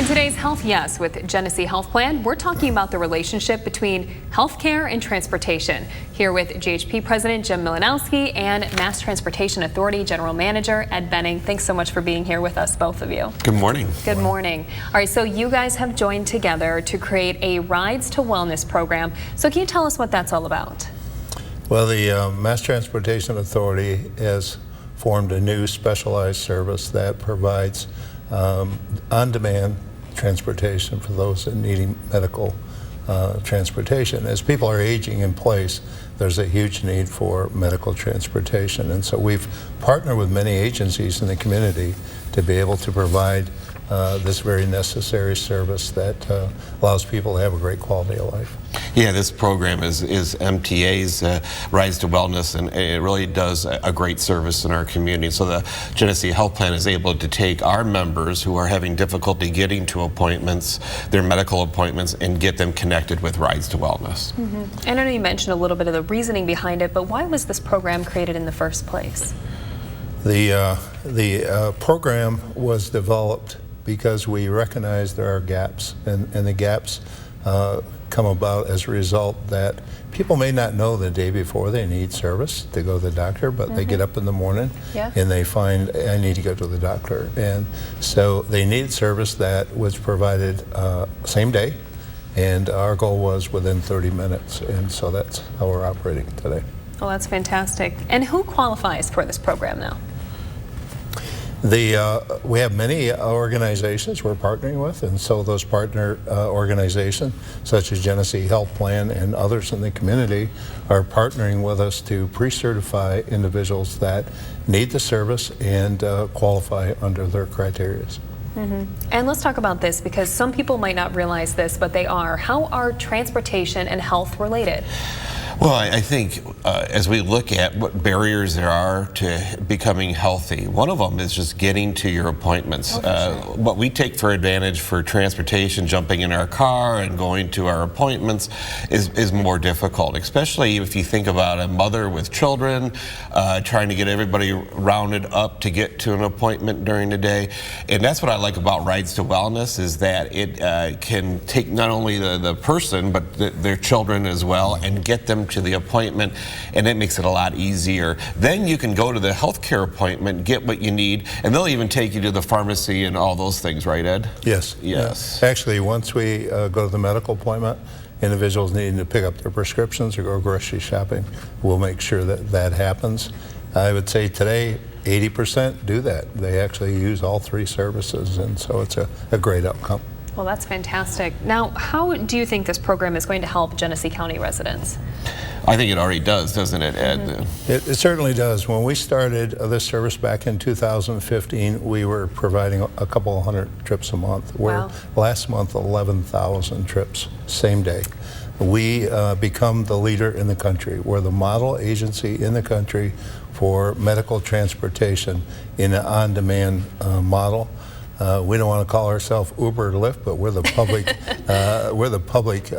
In today's Health Yes with Genesee Health Plan, we're talking about the relationship between healthcare and transportation. Here with GHP President Jim Milanowski and Mass Transportation Authority General Manager Ed Benning. Thanks so much for being here with us, both of you. Good morning. Good morning. All right, so you guys have joined together to create a Rides to Wellness program. So can you tell us what that's all about? Well, the Mass Transportation Authority has formed a new specialized service that provides on-demand transportation for those that need medical transportation. As people are aging in place, there's a huge need for medical transportation, and so we've partnered with many agencies in the community to be able to provide this very necessary service that allows people to have a great quality of life. Yeah, this program is MTA's Rise to Wellness, and it really does a great service in our community. So the Genesee Health Plan is able to take our members who are having difficulty getting to appointments, their medical appointments, and get them connected with Rise to Wellness. And I know you mentioned a little bit of the reasoning behind it, but why was this program created in the first place? The program was developed because we recognize there are gaps, and the gaps come about as a result that people may not know the day before they need service to go to the doctor, but they get up in the morning and they find, I need to go to the doctor. And so they needed service that was provided same day, and our goal was within 30 minutes, and so that's how we're operating today. Well, that's fantastic. And who qualifies for this program now? We have many organizations we're partnering with, and so those partner organizations, such as Genesee Health Plan and others in the community, are partnering with us to pre-certify individuals that need the service and qualify under their criteria. And let's talk about this, because some people might not realize this, but they are. How are transportation and health related? Well, I think as we look at what barriers there are to becoming healthy, one of them is just getting to your appointments. What we take for advantage for transportation, jumping in our car and going to our appointments, is more difficult, especially if you think about a mother with children, trying to get everybody rounded up to get to an appointment during the day. And that's what I like about Rides to Wellness, is that it can take not only the person, but their children as well, and get them to the appointment, and it makes it a lot easier. Then you can go to the healthcare appointment, get what you need, and they'll even take you to the pharmacy and all those things, right, Ed? Yes. Yes. Actually, once we go to the medical appointment, individuals needing to pick up their prescriptions or go grocery shopping, we'll make sure that that happens. I would say today 80% do that. They actually use all three services, and so it's a great outcome. Well, that's fantastic. Now, how do you think this program is going to help Genesee County residents? I think it already does, doesn't it, Ed? It certainly does. When we started this service back in 2015, we were providing a couple hundred trips a month. Wow. Last month, 11,000 trips, same day. We become the leader in the country. We're the model agency in the country for medical transportation in an on-demand model. We don't want to call ourselves Uber or Lyft, but we're the public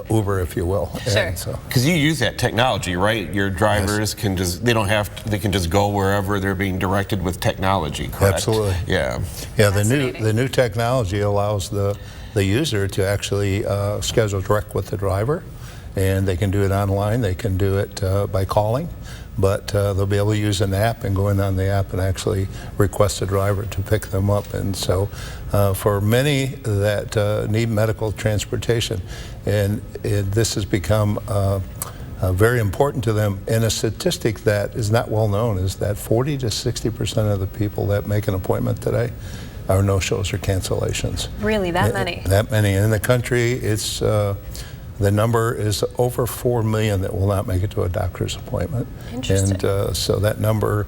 Uber, if you will. Sure. Because you use that technology, right? Your drivers can just, they can just go wherever they're being directed with technology, correct? Absolutely. Yeah. Yeah, the new technology allows the user to actually schedule direct with the driver, and they can do it online, they can do it by calling, but they'll be able to use an app and go in on the app and actually request a driver to pick them up. And so for many that need medical transportation, and this has become very important to them, and a statistic that is not well known is that 40 to 60% of the people that make an appointment today are no-shows or cancellations. Really, that many? That many. In the country, it's the number is over 4 million that will not make it to a doctor's appointment. Interesting. And so that number,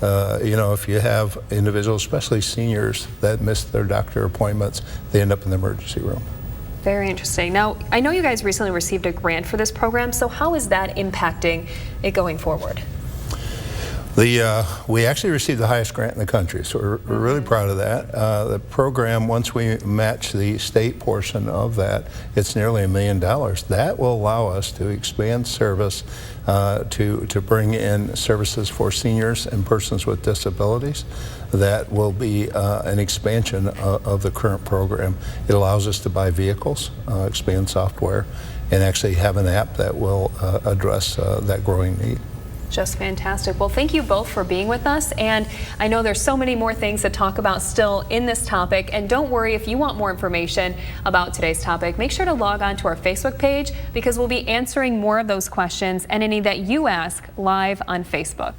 you know, if you have individuals, especially seniors, that miss their doctor appointments, they end up in the emergency room. Very interesting. Now, I know you guys recently received a grant for this program, so how is that impacting it going forward? We actually received the highest grant in the country, so we're really proud of that. The program, once we match the state portion of that, it's nearly $1 million. That will allow us to expand service, to bring in services for seniors and persons with disabilities. That will be an expansion of the current program. It allows us to buy vehicles, expand software, and actually have an app that will address that growing need. Just fantastic. Well, thank you both for being with us. And I know there's so many more things to talk about still in this topic. And don't worry, if you want more information about today's topic, make sure to log on to our Facebook page because we'll be answering more of those questions and any that you ask live on Facebook.